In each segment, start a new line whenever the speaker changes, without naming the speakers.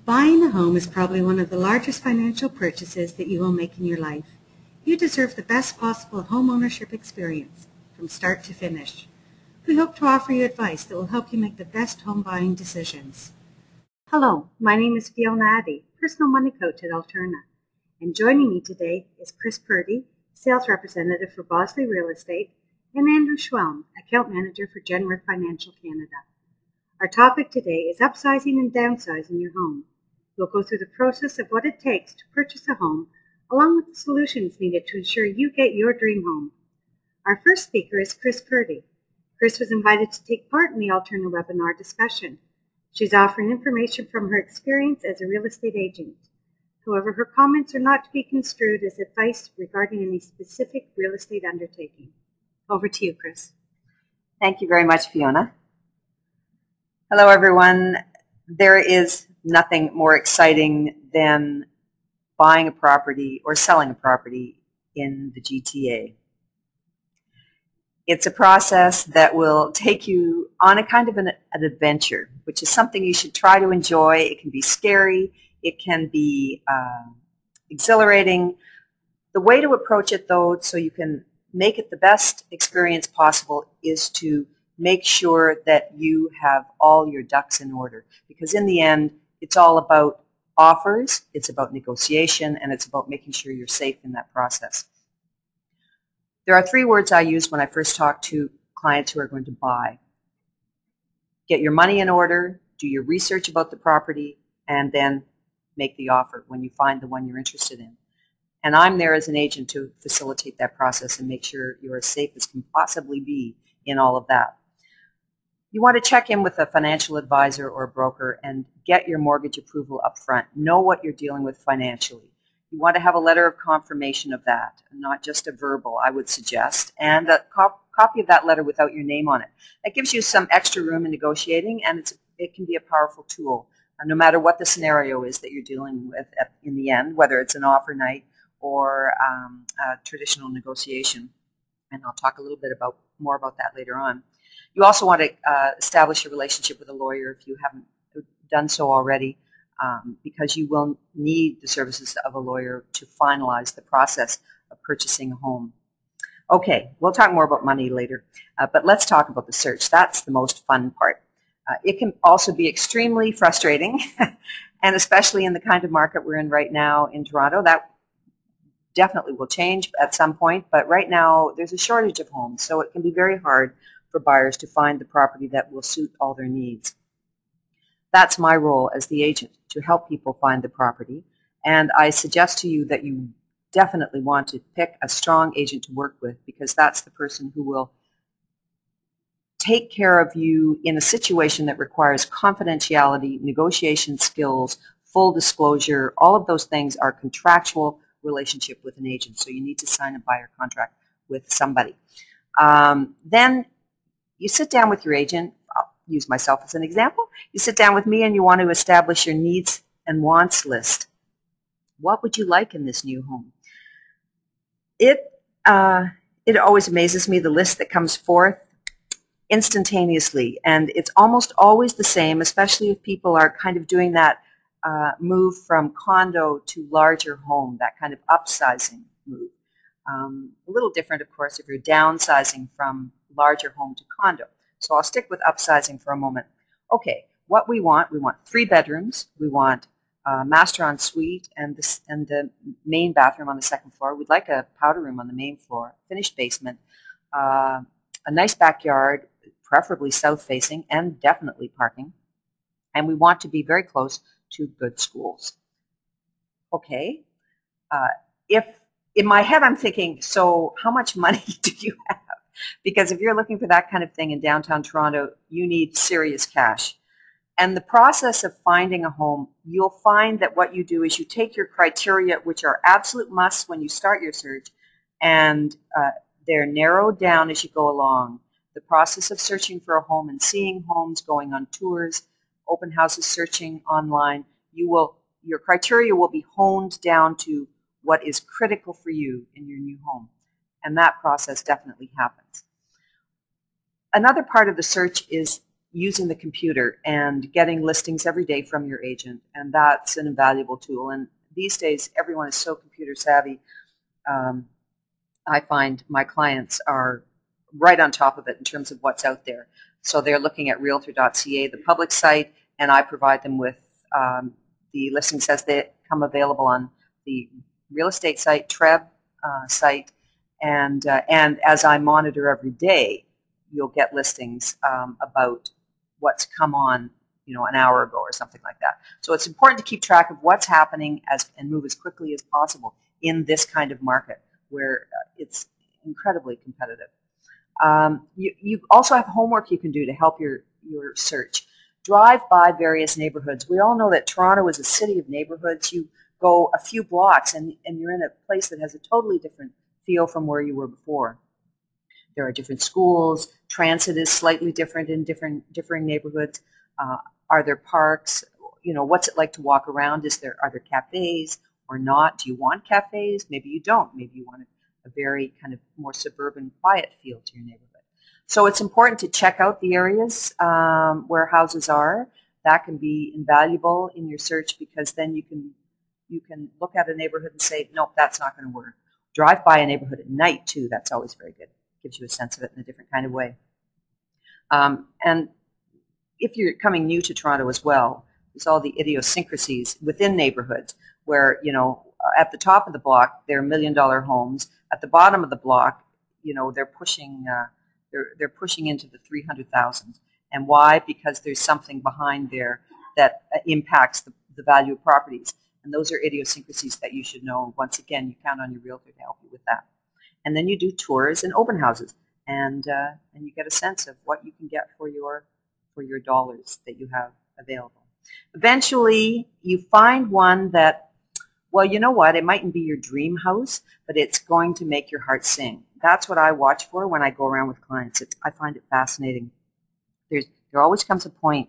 Buying a home is probably one of the largest financial purchases that you will make in your life. You deserve the best possible home ownership experience, from start to finish. We hope to offer you advice that will help you make the best home buying decisions. Hello, my name is Fiona Addy, personal money coach at Alterna. And joining me today is Chris Purdy, sales representative for Bosley Real Estate, and Andrew Schwelm, account manager for Genworth Financial Canada. Our topic today is upsizing and downsizing your home. We'll go through the process of what it takes to purchase a home, along with the solutions needed to ensure you get your dream home. Our first speaker is Chris Purdy. Chris was invited to take part in the Alterna webinar discussion. She's offering information from her experience as a real estate agent. However, her comments are not to be construed as advice regarding any specific real estate undertaking. Over to you, Chris.
Thank you very much, Fiona. Hello, everyone. There is nothing more exciting than buying a property or selling a property in the GTA. It's a process that will take you on a kind of an adventure, which is something you should try to enjoy. It can be scary. It can be exhilarating. The way to approach it, though, so you can make it the best experience possible, is to make sure that you have all your ducks in order. Because in the end, it's all about offers, it's about negotiation, and it's about making sure you're safe in that process. There are three words I use when I first talk to clients who are going to buy. Get your money in order, do your research about the property, and then make the offer when you find the one you're interested in. And I'm there as an agent to facilitate that process and make sure you're as safe as can possibly be in all of that. You want to check in with a financial advisor or broker and get your mortgage approval up front. Know what you're dealing with financially. You want to have a letter of confirmation of that, not just a verbal, I would suggest, and a copy of that letter without your name on it. That gives you some extra room in negotiating, and it can be a powerful tool, no matter what the scenario is that you're dealing with in the end, whether it's an offer night or a traditional negotiation. And I'll talk a little bit more about that later on. You also want to establish a relationship with a lawyer if you haven't done so already, because you will need the services of a lawyer to finalize the process of purchasing a home. Okay, we'll talk more about money later, but let's talk about the search. That's the most fun part. It can also be extremely frustrating, and especially in the kind of market we're in right now in Toronto. That definitely will change at some point, but right now there's a shortage of homes, so it can be very hard for buyers to find the property that will suit all their needs. That's my role as the agent, to help people find the property, and I suggest to you that you definitely want to pick a strong agent to work with, because that's the person who will take care of you in a situation that requires confidentiality, negotiation skills, full disclosure. All of those things are contractual relationship with an agent, so you need to sign a buyer contract with somebody. Then you sit down with your agent. I'll use myself as an example. You sit down with me and you want to establish your needs and wants list. What would you like in this new home? It always amazes me, the list that comes forth instantaneously, and it's almost always the same, especially if people are kind of doing that move from condo to larger home, that kind of upsizing move. A little different, of course, if you're downsizing from larger home to condo. So I'll stick with upsizing for a moment. Okay, what we want 3 bedrooms. We want a master ensuite and the main bathroom on the second floor. We'd like a powder room on the main floor, finished basement, a nice backyard, preferably south-facing, and definitely parking. And we want to be very close to good schools. Okay, if in my head I'm thinking, so how much money do you have? Because if you're looking for that kind of thing in downtown Toronto, you need serious cash. And the process of finding a home, you'll find that what you do is you take your criteria, which are absolute musts when you start your search, and they're narrowed down as you go along. The process of searching for a home and seeing homes, going on tours, open houses, searching online, your criteria will be honed down to what is critical for you in your new home. And that process definitely happens. Another part of the search is using the computer and getting listings every day from your agent, and that's an invaluable tool. And these days, everyone is so computer savvy. I find my clients are right on top of it in terms of what's out there. So they're looking at realtor.ca, the public site, and I provide them with the listings as they come available on the real estate site, TREB site, and as I monitor every day, you'll get listings about what's come on, an hour ago or something like that. So it's important to keep track of what's happening and move as quickly as possible in this kind of market where it's incredibly competitive. You also have homework you can do to help your search. Drive by various neighborhoods. We all know that Toronto is a city of neighborhoods. You go a few blocks and you're in a place that has a totally different feel from where you were before. There are different schools. Transit is slightly different in differing neighborhoods. Are there parks? What's it like to walk around? Are there cafes or not? Do you want cafes? Maybe you don't. Maybe you want a very kind of more suburban, quiet feel to your neighborhood. So it's important to check out the areas where houses are. That can be invaluable in your search because then you can look at a neighborhood and say, nope, that's not going to work. Drive by a neighborhood at night too. That's always very good. Gives you a sense of it in a different kind of way. And if you're coming new to Toronto as well, there's all the idiosyncrasies within neighborhoods where, at the top of the block, they're $1 million homes. At the bottom of the block, they're pushing into the 300,000. And why? Because there's something behind there that impacts the value of properties. And those are idiosyncrasies that you should know. Once again, you count on your realtor to help you with that. And then you do tours and open houses, and you get a sense of what you can get for your dollars that you have available. Eventually, you find one that, well, you know what? It mightn't be your dream house, but it's going to make your heart sing. That's what I watch for when I go around with clients. I find it fascinating. There always comes a point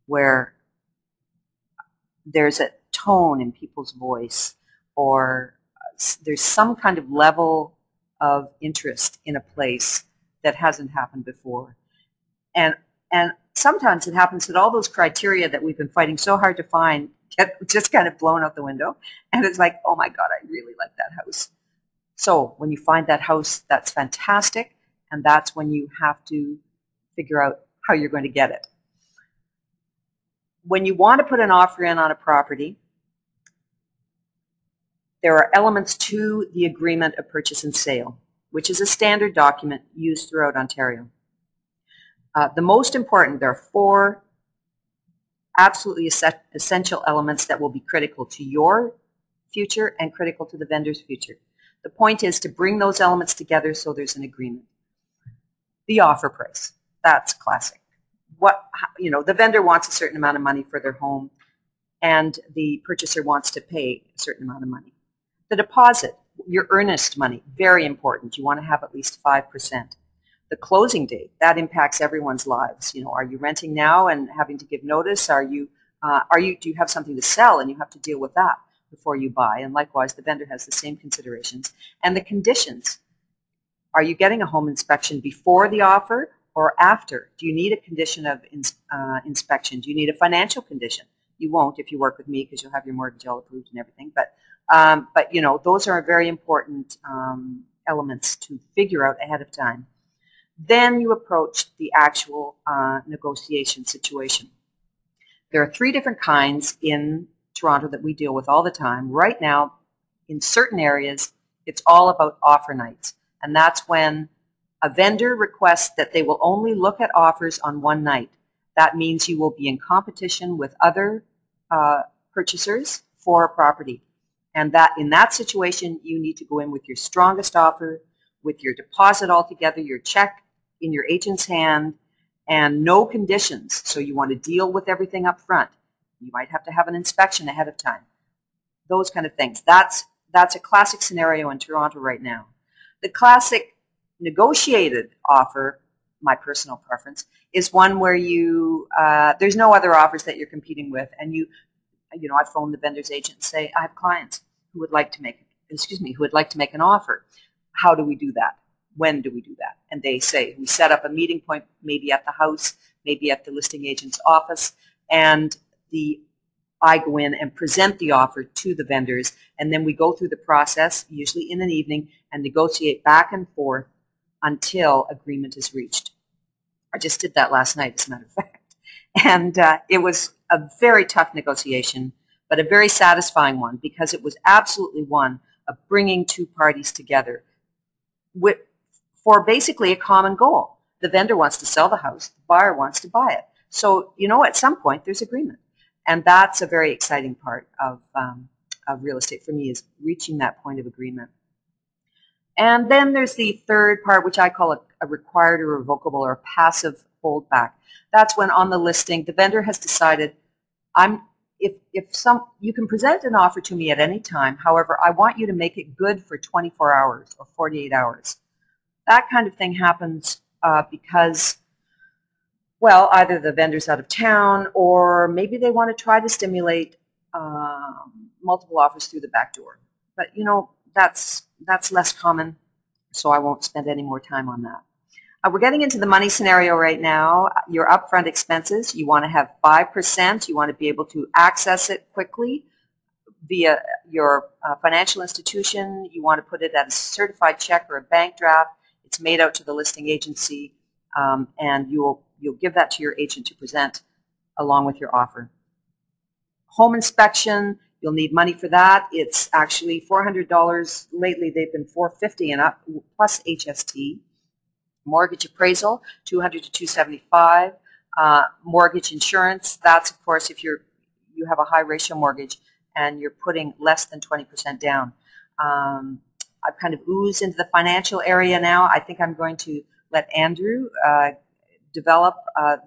where there's a tone in people's voice, or there's some kind of level of interest in a place that hasn't happened before. And sometimes it happens that all those criteria that we've been fighting so hard to find get just kind of blown out the window. And it's like, oh my God, I really like that house. So when you find that house, that's fantastic. And that's when you have to figure out how you're going to get it. When you want to put an offer in on a property, there are elements to the agreement of purchase and sale, which is a standard document used throughout Ontario. The most important, there are 4 absolutely essential elements that will be critical to your future and critical to the vendor's future. The point is to bring those elements together so there's an agreement. The offer price, that's classic. The vendor wants a certain amount of money for their home, and the purchaser wants to pay a certain amount of money. The deposit, your earnest money, very important. You want to have at least 5%. The closing date, that impacts everyone's lives. Are you renting now and having to give notice? Do you have something to sell and you have to deal with that before you buy? And likewise, the vendor has the same considerations. And the conditions, are you getting a home inspection before the offer or after? Do you need a condition of inspection? Do you need a financial condition? You won't if you work with me because you'll have your mortgage all approved and everything. But those are very important elements to figure out ahead of time. Then you approach the actual negotiation situation. There are 3 different kinds in Toronto that we deal with all the time. Right now, in certain areas, it's all about offer nights. And that's when a vendor requests that they will only look at offers on one night. That means you will be in competition with other purchasers for a property. And that in that situation, you need to go in with your strongest offer, with your deposit altogether, your check in your agent's hand, and no conditions. So you want to deal with everything up front. You might have to have an inspection ahead of time. Those kind of things. That's a classic scenario in Toronto right now. The classic negotiated offer, my personal preference, is one where there's no other offers that you're competing with, and I phone the vendor's agent and say, I have clients who would like to make an offer. How do we do that? When do we do that? And they say, we set up a meeting point maybe at the house maybe at the listing agent's office, and I go in and present the offer to the vendors, and then we go through the process, usually in an evening, and negotiate back and forth until agreement is reached. I just did that last night, as a matter of fact. And it was a very tough negotiation, but a very satisfying one, because it was absolutely one of bringing two parties together for basically a common goal. The vendor wants to sell the house, the buyer wants to buy it. So, at some point there's agreement. And that's a very exciting part of real estate for me, is reaching that point of agreement. And then there's the third part, which I call a required or revocable or a passive holdback. That's when on the listing, the vendor has decided, you can present an offer to me at any time. However, I want you to make it good for 24 hours or 48 hours. That kind of thing happens because, well, either the vendor's out of town, or maybe they want to try to stimulate multiple offers through the back door. But, that's less common, so I won't spend any more time on that. We're getting into the money scenario right now. Your upfront expenses, you want to have 5%. You want to be able to access it quickly via your financial institution. You want to put it as a certified check or a bank draft. It's made out to the listing agency, and you'll give that to your agent to present along with your offer. Home inspection, you'll need money for that. It's actually $400. Lately, they've been $450 and up, plus HST. Mortgage appraisal, $200 to $275. Mortgage insurance, that's, of course, if you have a high ratio mortgage and you're putting less than 20% down. I've kind of oozed into the financial area now. I think I'm going to let Andrew develop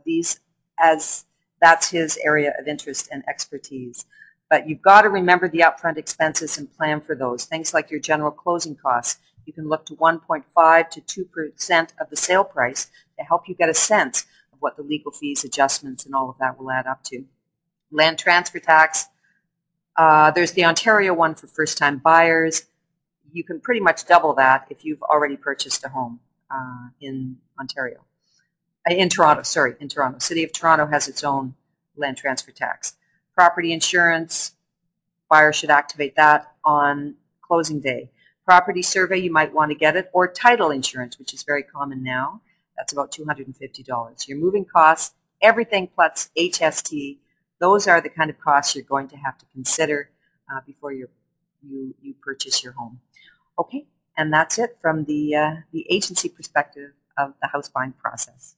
these, as that's his area of interest and expertise. But you've got to remember the upfront expenses and plan for those. Things like your general closing costs. You can look to 1.5 to 2% of the sale price to help you get a sense of what the legal fees, adjustments, and all of that will add up to. Land transfer tax. There's the Ontario one for first-time buyers. You can pretty much double that if you've already purchased a home in Ontario. In Toronto. City of Toronto has its own land transfer tax. Property insurance, buyer should activate that on closing day. Property survey, you might want to get it, or title insurance, which is very common now. That's about $250. Your moving costs, everything plus HST, those are the kind of costs you're going to have to consider before you purchase your home. Okay, and that's it from the agency perspective of the house buying process.